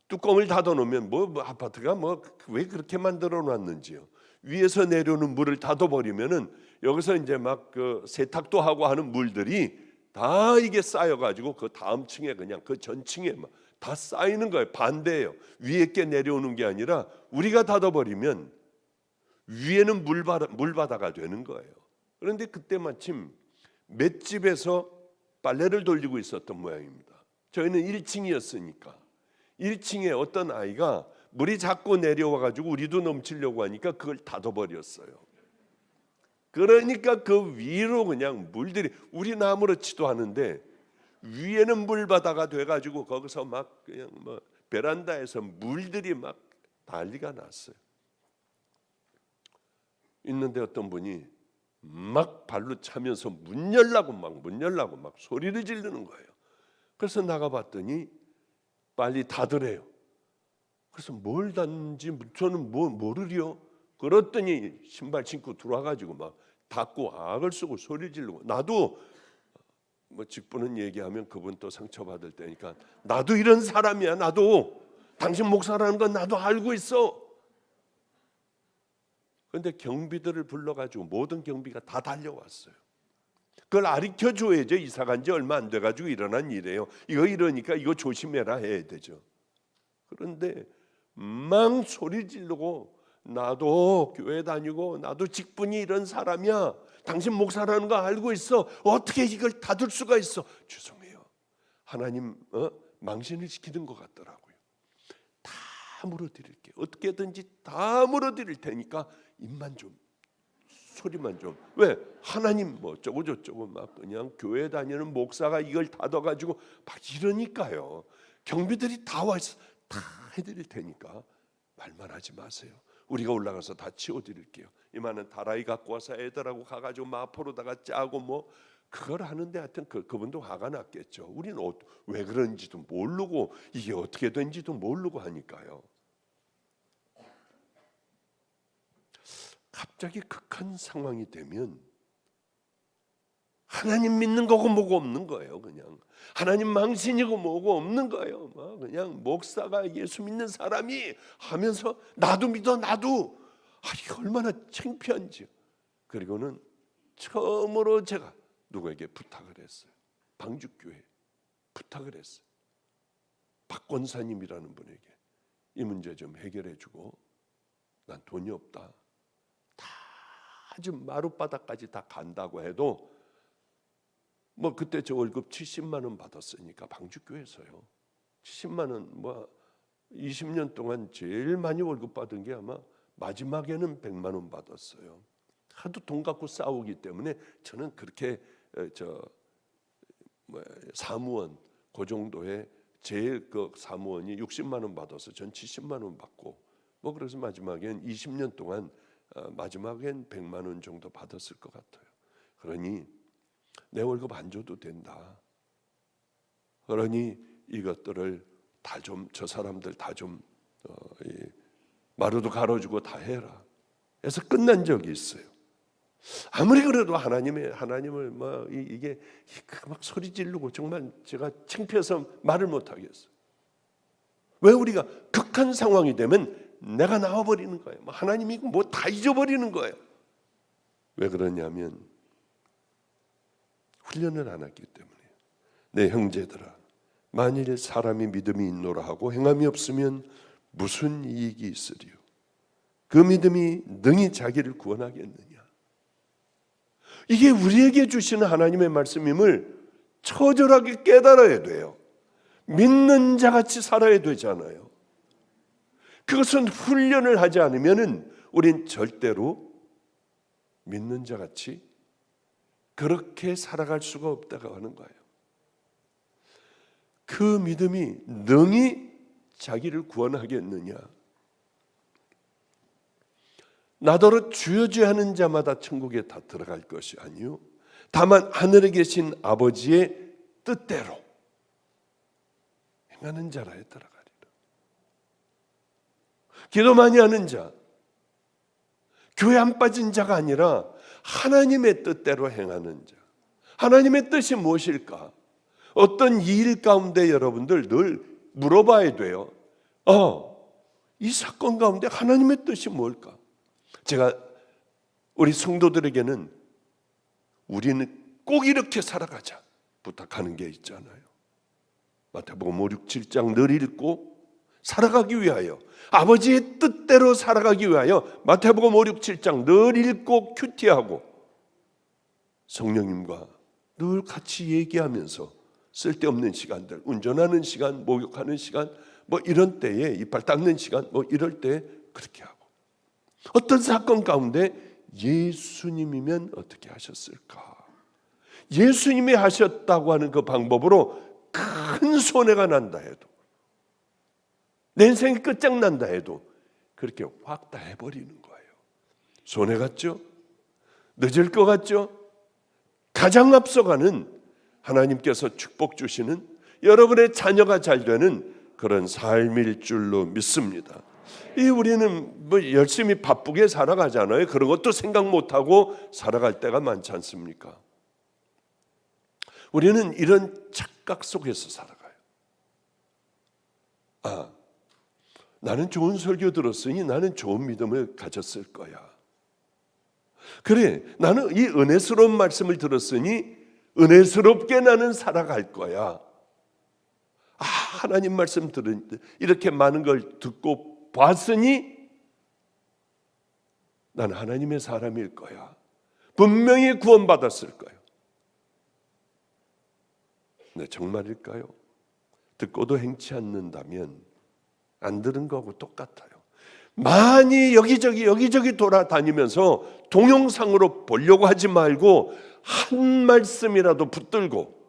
뚜껑을 닫아놓으면 아파트가 왜 그렇게 만들어 놨는지요. 위에서 내려오는 물을 닫아버리면은 여기서 이제 막 그 세탁도 하고 하는 물들이 다 이게 쌓여가지고 그 다음 층에 그냥 그 전층에 막 다 쌓이는 거예요. 반대예요. 위에 게 내려오는 게 아니라 우리가 닫아버리면 위에는 물바다가 되는 거예요. 그런데 그때 마침 맷집에서 빨래를 돌리고 있었던 모양입니다. 저희는 1층이었으니까 1층에 어떤 아이가 물이 자꾸 내려와가지고 우리도 넘치려고 하니까 그걸 닫아버렸어요. 그러니까 그 위로 그냥 물들이, 우리는 아무렇지도 않은데 위에는 물바다가 돼가지고 거기서 막 그냥 뭐 베란다에서 물들이 막 난리가 났어요. 있는데 어떤 분이 막 발로 차면서 문 열라고 막 소리를 지르는 거예요. 그래서 나가봤더니 빨리 닫으래요. 그래서 뭘 닫는지 저는 모르려. 그랬더니 신발 신고 들어와가지고 막 닫고 악을 쓰고 소리를 지르고, 나도 뭐 직분은 얘기하면 그분 또 상처받을 때니까 나도 이런 사람이야. 나도 당신 목사라는 건 나도 알고 있어. 그런데 경비들을 불러가지고 모든 경비가 다 달려왔어요. 그걸 가르쳐줘야죠. 이사 간 지 얼마 안 돼가지고 일어난 일이에요. 이거 이러니까 이거 조심해라 해야 되죠. 그런데 막 소리 지르고, 나도 교회 다니고 나도 직분이 이런 사람이야. 당신 목사라는 거 알고 있어. 어떻게 이걸 닫을 수가 있어. 죄송해요. 하나님 망신을 시키는 것 같더라고요. 다 물어드릴게요. 어떻게든지 다 물어드릴 테니까 입만 좀, 소리만 좀. 왜? 하나님 뭐 어쩌고 저쩌고 막 그냥 교회 다니는 목사가 이걸 닫아가지고 막 이러니까요. 경비들이 다 와있어. 다 해드릴 테니까 말만 하지 마세요. 우리가 올라가서 다 치워드릴게요. 이만한 다라이 갖고 와서 애들하고 가가지고 마포로다가 짜고 뭐 그걸 하는데 하여튼 그분도 화가 났겠죠. 우리는 왜 그런지도 모르고 이게 어떻게 된지도 모르고 하니까요. 갑자기 극한 상황이 되면 하나님 믿는 거고 뭐고 없는 거예요. 그냥 하나님 망신이고 뭐고 없는 거예요. 그냥 목사가 예수 믿는 사람이 하면서 나도 믿어 나도. 이게 얼마나 창피한지. 그리고는 처음으로 제가 누구에게 부탁을 했어요. 방죽교회 부탁을 했어요. 박 권사님이라는 분에게 이 문제 좀 해결해 주고, 난 돈이 없다. 다 아주 마룻바닥까지 다 간다고 해도 뭐 그때 저 월급 70만 원 받았으니까 방죽교회에서요. 70만 원 뭐 20년 동안 제일 많이 월급 받은 게 아마 마지막에는 100만 원 받았어요. 하도 돈 갖고 싸우기 때문에 저는 그렇게 사무원 그 정도의 제일 그 사무원이 60만 원 받아서 전 70만 원 받고 뭐 그래서 마지막엔 20년 동안 마지막엔 100만 원 정도 받았을 것 같아요. 그러니 내 월급 안 줘도 된다. 그러니 이것들을 다 좀 저 사람들 다 좀 마루도 갈아주고 다 해라. 해서 끝난 적이 있어요. 아무리 그래도 하나님을 뭐 이게 막 소리 지르고 정말 제가 창피해서 말을 못 하겠어요. 왜 우리가 극한 상황이 되면 내가 나와버리는 거예요. 하나님이 뭐 다 잊어버리는 거예요. 왜 그러냐면 훈련을 안 했기 때문이에요. 내 형제들아, 만일 사람이 믿음이 있노라 하고 행함이 없으면 무슨 이익이 있으리요? 그 믿음이 능히 자기를 구원하겠느냐. 이게 우리에게 주시는 하나님의 말씀임을 처절하게 깨달아야 돼요. 믿는 자같이 살아야 되잖아요. 그것은 훈련을 하지 않으면 우린 절대로 믿는 자같이 그렇게 살아갈 수가 없다고 하는 거예요. 그 믿음이 능히 자기를 구원하겠느냐. 나더러 주여 주여 하는 자마다 천국에 다 들어갈 것이 아니요 다만 하늘에 계신 아버지의 뜻대로 행하는 자라에 들어가리라. 기도 많이 하는 자, 교회 안 빠진 자가 아니라 하나님의 뜻대로 행하는 자. 하나님의 뜻이 무엇일까? 어떤 일 가운데 여러분들 늘 물어봐야 돼요. 이 사건 가운데 하나님의 뜻이 뭘까? 제가 우리 성도들에게는 우리는 꼭 이렇게 살아가자 부탁하는 게 있잖아요. 마태복음 5, 6, 7장 늘 읽고 살아가기 위하여, 아버지의 뜻대로 살아가기 위하여 마태복음 5, 6, 7장 늘 읽고 큐티하고 성령님과 늘 같이 얘기하면서 쓸데없는 시간들, 운전하는 시간, 목욕하는 시간, 뭐 이런 때에 이빨 닦는 시간, 뭐 이럴 때 그렇게 하고, 어떤 사건 가운데 예수님이면 어떻게 하셨을까? 예수님이 하셨다고 하는 그 방법으로 큰 손해가 난다 해도, 내 인생이 끝장난다 해도 그렇게 확 다 해버리는 거예요. 손해 같죠? 늦을 것 같죠? 가장 앞서가는 하나님께서 축복 주시는 여러분의 자녀가 잘 되는 그런 삶일 줄로 믿습니다. 우리는 뭐 열심히 바쁘게 살아가잖아요. 그런 것도 생각 못하고 살아갈 때가 많지 않습니까? 우리는 이런 착각 속에서 살아가요. 나는 좋은 설교 들었으니 나는 좋은 믿음을 가졌을 거야. 그래, 나는 이 은혜스러운 말씀을 들었으니 은혜스럽게 나는 살아갈 거야. 하나님 말씀 들은 이렇게 많은 걸 듣고 봤으니 나는 하나님의 사람일 거야. 분명히 구원받았을 거야. 네, 정말일까요? 듣고도 행치 않는다면 안 들은 거하고 똑같아요. 많이 여기저기 돌아다니면서 동영상으로 보려고 하지 말고 한 말씀이라도 붙들고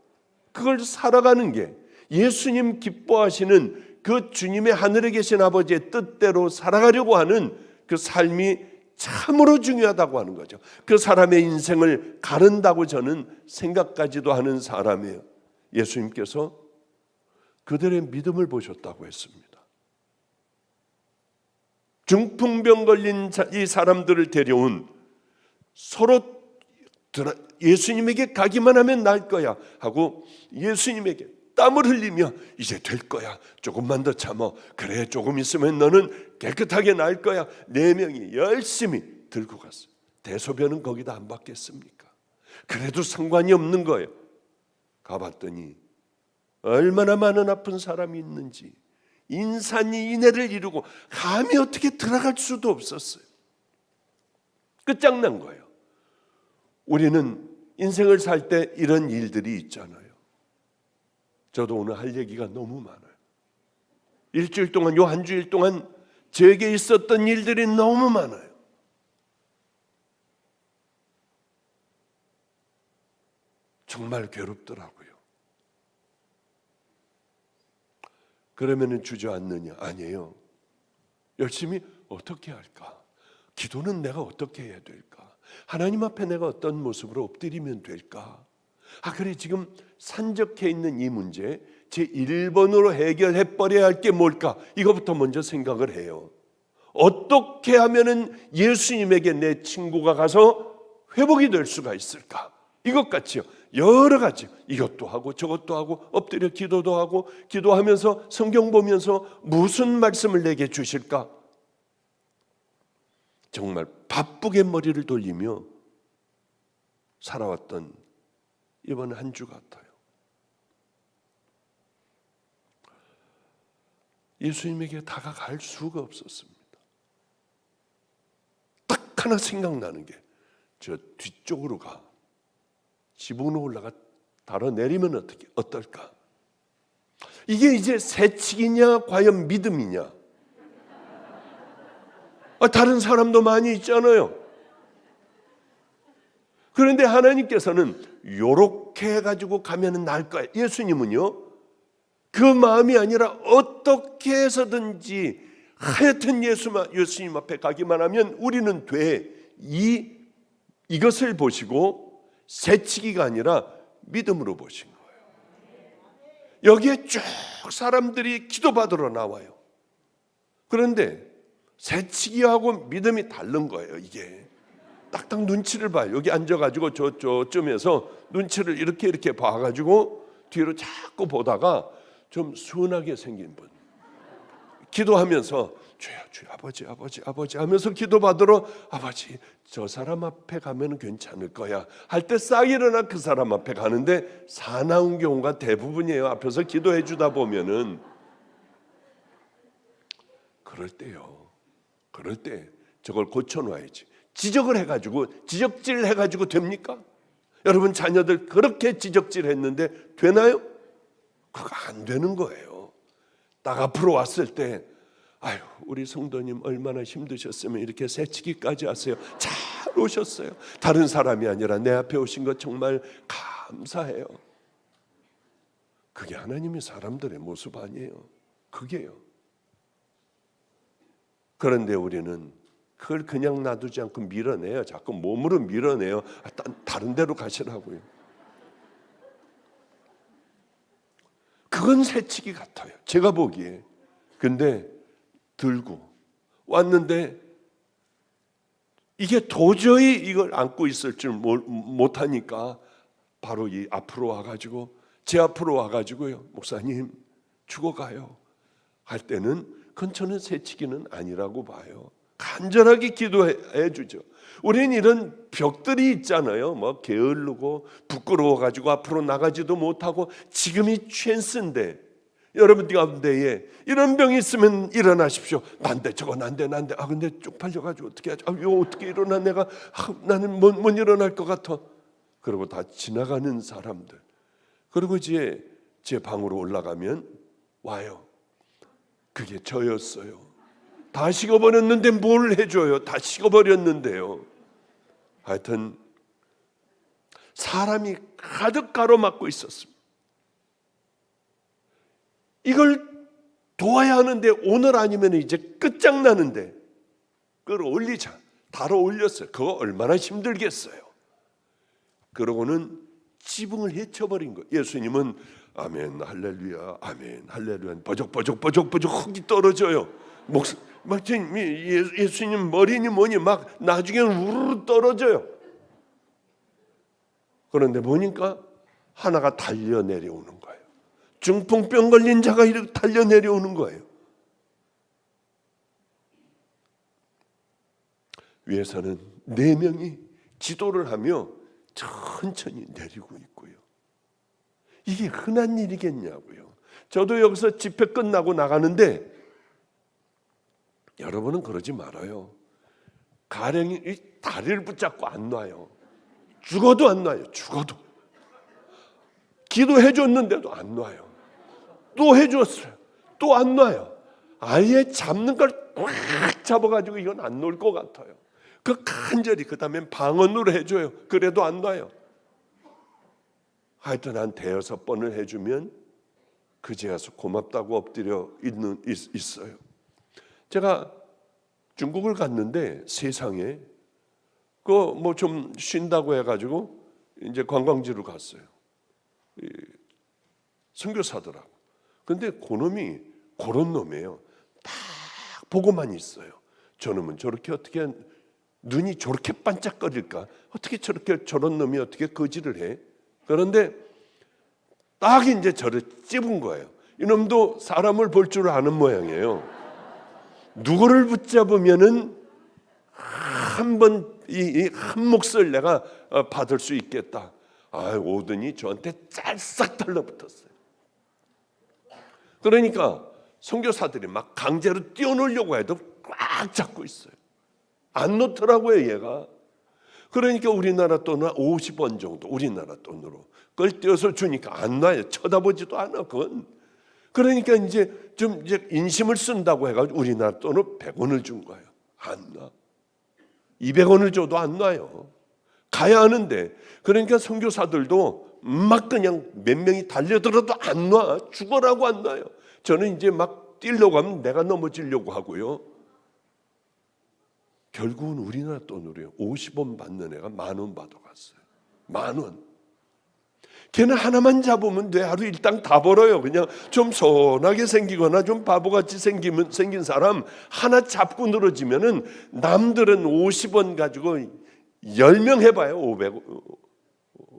그걸 살아가는 게 예수님 기뻐하시는 그 주님의 하늘에 계신 아버지의 뜻대로 살아가려고 하는 그 삶이 참으로 중요하다고 하는 거죠. 그 사람의 인생을 가른다고 저는 생각까지도 하는 사람이에요. 예수님께서 그들의 믿음을 보셨다고 했습니다. 중풍병 걸린 이 사람들을 데려온, 서로 예수님에게 가기만 하면 나을 거야 하고 예수님에게 땀을 흘리며 이제 될 거야, 조금만 더 참아, 그래 조금 있으면 너는 깨끗하게 나을 거야. 4명이 열심히 들고 갔어요. 대소변은 거기다 안 받겠습니까? 그래도 상관이 없는 거예요. 가봤더니 얼마나 많은 아픈 사람이 있는지 인산이 인해를 이루고 감히 어떻게 들어갈 수도 없었어요. 끝장난 거예요. 우리는 인생을 살 때 이런 일들이 있잖아요. 저도 오늘 할 얘기가 너무 많아요. 일주일 동안, 요 한 주일 동안 제게 있었던 일들이 너무 많아요. 정말 괴롭더라고요. 그러면은 주저앉느냐? 아니에요. 열심히 어떻게 할까? 기도는 내가 어떻게 해야 될까? 하나님 앞에 내가 어떤 모습으로 엎드리면 될까? 그래, 지금 산적해 있는 이 문제 제 1번으로 해결해 버려야 할 게 뭘까? 이거부터 먼저 생각을 해요. 어떻게 하면은 예수님에게 내 친구가 가서 회복이 될 수가 있을까? 이것 같이요. 여러 가지, 이것도 하고 저것도 하고 엎드려 기도도 하고, 기도하면서 성경 보면서 무슨 말씀을 내게 주실까? 정말 바쁘게 머리를 돌리며 살아왔던 이번 한 주 같아요. 예수님에게 다가갈 수가 없었습니다. 하나 생각나는 게 저 뒤쪽으로 가. 지붕으로 올라가 달아 내리면 어떨까? 이게 이제 새치기냐 과연 믿음이냐? 다른 사람도 많이 있잖아요. 그런데 하나님께서는 요렇게 해가지고 가면은 나을 거야. 예수님은요 그 마음이 아니라 어떻게 해서든지 하여튼 예수님 앞에 가기만 하면 우리는 돼. 이것을 보시고 새치기가 아니라 믿음으로 보신 거예요. 여기에 쭉 사람들이 기도받으러 나와요. 그런데 새치기하고 믿음이 다른 거예요. 이게 딱딱 눈치를 봐요. 여기 앉아가지고 저쯤에서 눈치를 이렇게 봐가지고 뒤로 자꾸 보다가 좀 순하게 생긴 분, 기도하면서 주여 아버지 하면서 기도받으러 아버지 저 사람 앞에 가면 괜찮을 거야 할 때 싹 일어나 그 사람 앞에 가는데 사나운 경우가 대부분이에요. 앞에서 기도해 주다 보면은. 그럴 때 저걸 고쳐놔야지. 지적을 해가지고 지적질 해가지고 됩니까? 여러분 자녀들 그렇게 지적질했는데 되나요? 그거 안 되는 거예요. 딱 앞으로 왔을 때 아유 우리 성도님 얼마나 힘드셨으면 이렇게 새치기까지 하세요. 잘 오셨어요. 다른 사람이 아니라 내 앞에 오신 것 정말 감사해요. 그게 하나님의 사람들의 모습 아니에요. 그게요. 그런데 우리는 그걸 그냥 놔두지 않고 밀어내요. 자꾸 몸으로 밀어내요. 다른 데로 가시라고요. 그건 새치기 같아요. 제가 보기에. 근데 들고 왔는데 이게 도저히 이걸 안고 있을 줄 못하니까 바로 이 앞으로 와가지고 제 앞으로 와가지고요. 목사님 죽어가요 할 때는 그건 저는 새치기는 아니라고 봐요. 간절하게 기도해 주죠. 우리는 이런 벽들이 있잖아요. 뭐 게으르고 부끄러워가지고 앞으로 나가지도 못하고 지금이 찬스인데 여러분 가운데에 이런 병이 있으면 일어나십시오. 난데 저거 난데 근데 쪽팔려가지고 어떻게 하죠? 이거 어떻게 일어나 내가 나는 못 일어날 것 같아. 그리고 다 지나가는 사람들. 그리고 이제 제 방으로 올라가면 와요. 그게 저였어요. 다 식어버렸는데 뭘 해줘요? 다 식어버렸는데요. 하여튼 사람이 가득 가로막고 있었습니다. 이걸 도와야 하는데 오늘 아니면 이제 끝장나는데 그걸 올리자. 달아 올렸어요. 그거 얼마나 힘들겠어요. 그러고는 지붕을 헤쳐버린 거예요. 예수님은 아멘 할렐루야 아멘 할렐루야 버적버적 흙이 떨어져요. 예수님 머리니 뭐니 막 나중에는 우르르 떨어져요. 그런데 보니까 하나가 달려 내려오는 거예요. 중풍병 걸린 자가 이렇게 달려 내려오는 거예요. 위에서는 4명이 기도를 하며 천천히 내리고 있고요. 이게 흔한 일이겠냐고요. 저도 여기서 집회 끝나고 나가는데 여러분은 그러지 말아요. 가령이 다리를 붙잡고 안 놔요. 죽어도 안 놔요. 죽어도. 기도해 줬는데도 안 놔요. 또 해줬어요. 또 안 놔요. 아예 잡는 걸 꽉 잡아가지고 이건 안 놓을 것 같아요. 그 간절히 그 다음엔 방언으로 해줘요. 그래도 안 놔요. 하여튼 한 5번을 해주면 그제 가서 고맙다고 엎드려 있어요. 제가 중국을 갔는데 세상에 그 뭐 좀 쉰다고 해가지고 이제 관광지로 갔어요. 선교사더라고. 근데 그놈이 그런 놈이에요. 딱 보고만 있어요. 저놈은 저렇게 어떻게 눈이 저렇게 반짝거릴까? 어떻게 저런 놈이 어떻게 거지를 해? 그런데 딱 이제 저를 찝은 거예요. 이놈도 사람을 볼 줄 아는 모양이에요. 누구를 붙잡으면은 한 몫을 내가 받을 수 있겠다. 오더니 저한테 짤싹 달라붙었어요. 그러니까 선교사들이 막 강제로 띄워놓으려고 해도 꽉 잡고 있어요. 안 놓더라고요, 얘가. 그러니까 우리나라 돈은 50원 정도, 우리나라 돈으로 그걸 떼어서 주니까 안 놔요. 쳐다보지도 않아, 그건. 그러니까 이제 인심을 쓴다고 해가지고 우리나라 돈으로 100원을 준 거예요. 안 놔. 200원을 줘도 안 놔요. 가야 하는데. 그러니까 선교사들도 막 그냥 몇 명이 달려들어도 안 놔. 죽어라고 안 놔요. 저는 이제 막 뛰려고 하면 내가 넘어지려고 하고요. 결국은 우리나라 돈으로요, 50원 받는 애가 10,000원 받아갔어요. 10,000원. 걔는 하나만 잡으면 돼. 하루 일당 다 벌어요. 그냥 좀 선하게 생기거나 좀 바보같이 생긴 사람 하나 잡고 늘어지면은 남들은 50원 가지고 10명 해봐요.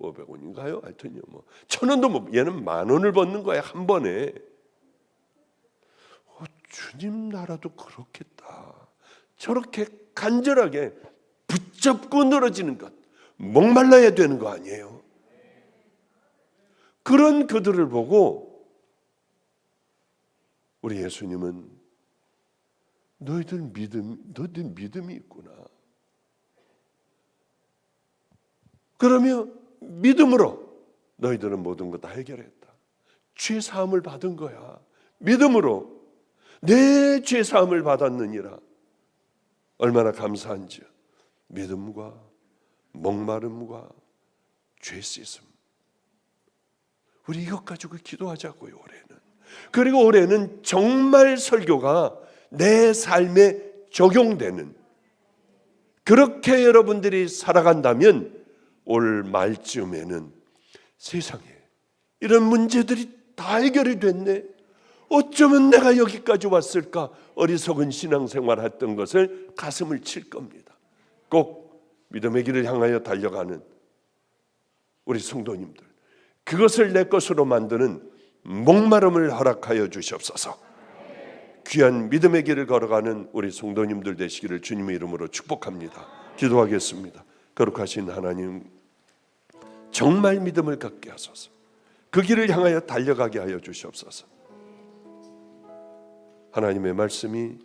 500원인가요? 하여튼요, 뭐 1,000원도 뭐, 얘는 10,000원을 받는 거야, 한 번에. 주님 나라도 그렇겠다. 저렇게 간절하게 붙잡고 늘어지는 것, 목말라야 되는 거 아니에요? 그런 그들을 보고 우리 예수님은 너희들 믿음이 있구나. 그러면 믿음으로 너희들은 모든 것 다 해결했다. 죄 사함을 받은 거야. 믿음으로 내 죄 사함을 받았느니라. 얼마나 감사한지요. 믿음과 목마름과 죄 씻음. 우리 이것 가지고 기도하자고요, 올해는. 그리고 올해는 정말 설교가 내 삶에 적용되는, 그렇게 여러분들이 살아간다면 올 말쯤에는 세상에 이런 문제들이 다 해결이 됐네, 어쩌면 내가 여기까지 왔을까, 어리석은 신앙생활 했던 것을 가슴을 칠 겁니다. 꼭 믿음의 길을 향하여 달려가는 우리 성도님들, 그것을 내 것으로 만드는 목마름을 허락하여 주시옵소서. 귀한 믿음의 길을 걸어가는 우리 성도님들 되시기를 주님의 이름으로 축복합니다. 기도하겠습니다. 거룩하신 하나님, 정말 믿음을 갖게 하소서. 그 길을 향하여 달려가게 하여 주시옵소서. 하나님의 말씀이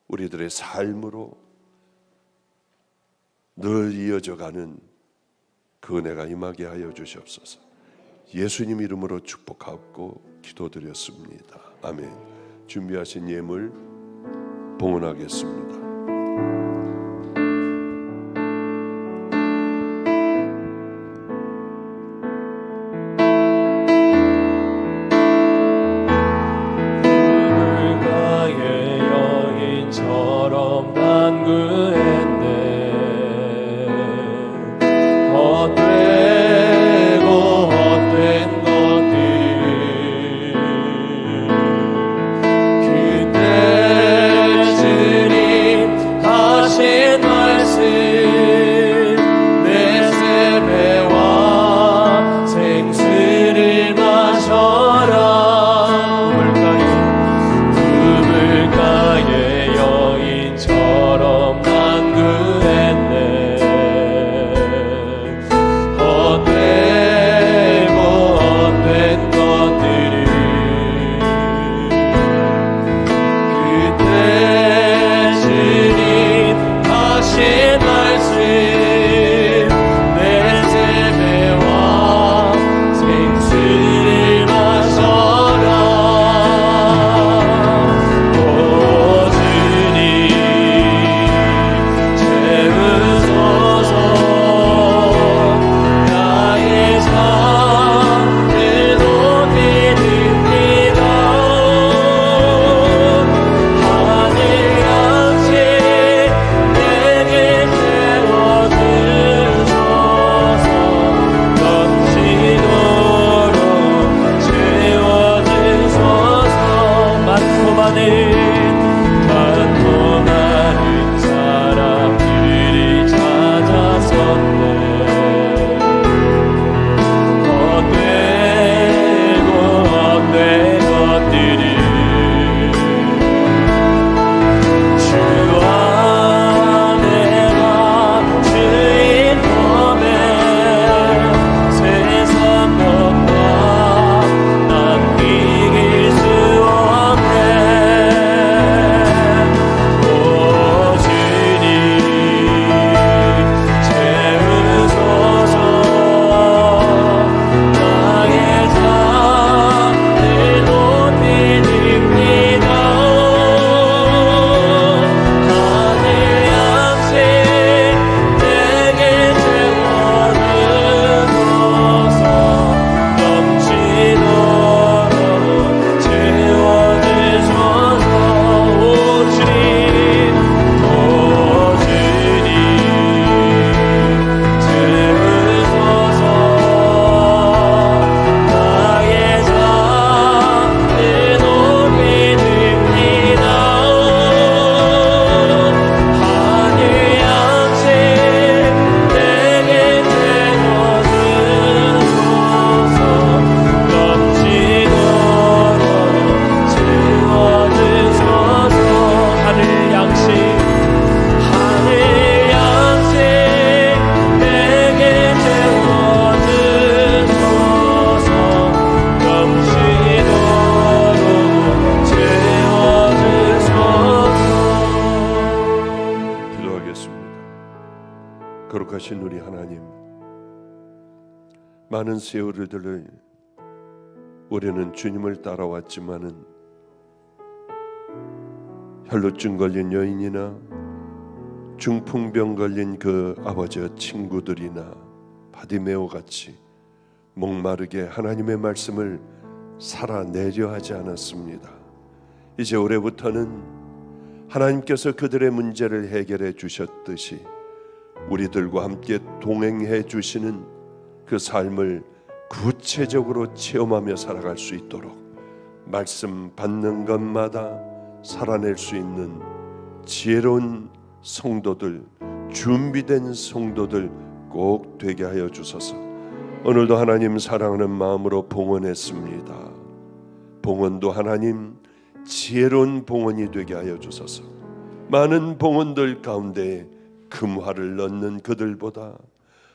우리들의 삶으로 늘 이어져가는 그 은혜가 임하게 하여 주시옵소서. 예수님 이름으로 축복하고 기도드렸습니다. 아멘. 준비하신 예물 봉헌하겠습니다.
우물가의 여인처럼
거룩하신 우리 하나님, 많은 세월들을 우리는 주님을 따라왔지만은 혈루증 걸린 여인이나 중풍병 걸린 그 아버지의 친구들이나 바디메오 같이 목마르게 하나님의 말씀을 살아내려 하지 않았습니다. 이제 올해부터는 하나님께서 그들의 문제를 해결해 주셨듯이 우리들과 함께 동행해 주시는 그 삶을 구체적으로 체험하며 살아갈 수 있도록 말씀 받는 것마다 살아낼 수 있는 지혜로운 성도들, 준비된 성도들 꼭 되게 하여 주소서. 오늘도 하나님 사랑하는 마음으로 봉헌했습니다. 봉헌도 하나님 지혜로운 봉헌이 되게 하여 주소서. 많은 봉헌들 가운데 금화를 넣는 그들보다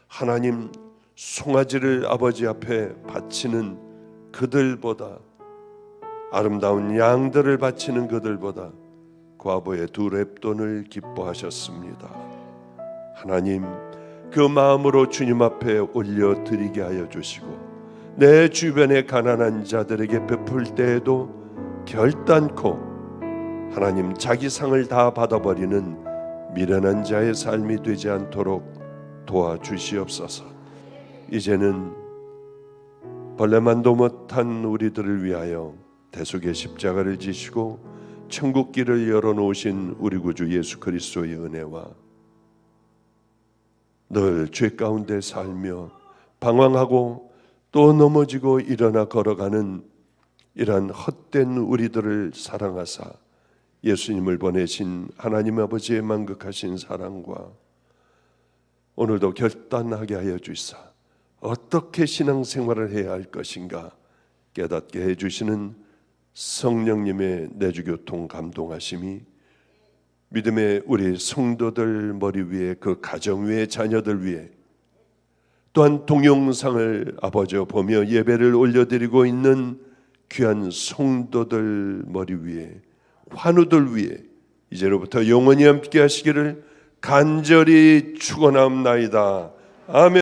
하나님 송아지를 아버지 앞에 바치는 그들보다, 아름다운 양들을 바치는 그들보다 과부의 두 렙돈을 기뻐하셨습니다. 하나님, 그 마음으로 주님 앞에 올려드리게 하여 주시고 내 주변의 가난한 자들에게 베풀 때에도 결단코 하나님 자기 상을 다 받아버리는 미련한 자의 삶이 되지 않도록 도와주시옵소서. 이제는 벌레만도 못한 우리들을 위하여 대속의 십자가를 지시고 천국길을 열어놓으신 우리 구주 예수 그리스도의 은혜와 늘 죄 가운데 살며 방황하고 또 넘어지고 일어나 걸어가는 이러한 헛된 우리들을 사랑하사 예수님을 보내신 하나님 아버지의 만극하신 사랑과 오늘도 결단하게 하여 주시사 어떻게 신앙생활을 해야 할 것인가 깨닫게 해주시는 성령님의 내주교통 감동하심이 믿음의 우리 성도들 머리 위에, 그 가정 위에, 자녀들 위에, 또한 동영상을 아버지 보며 예배를 올려드리고 있는 귀한 성도들 머리 위에, 환우들 위에 이제로부터 영원히 함께 하시기를 간절히 축원합나이다. 아멘.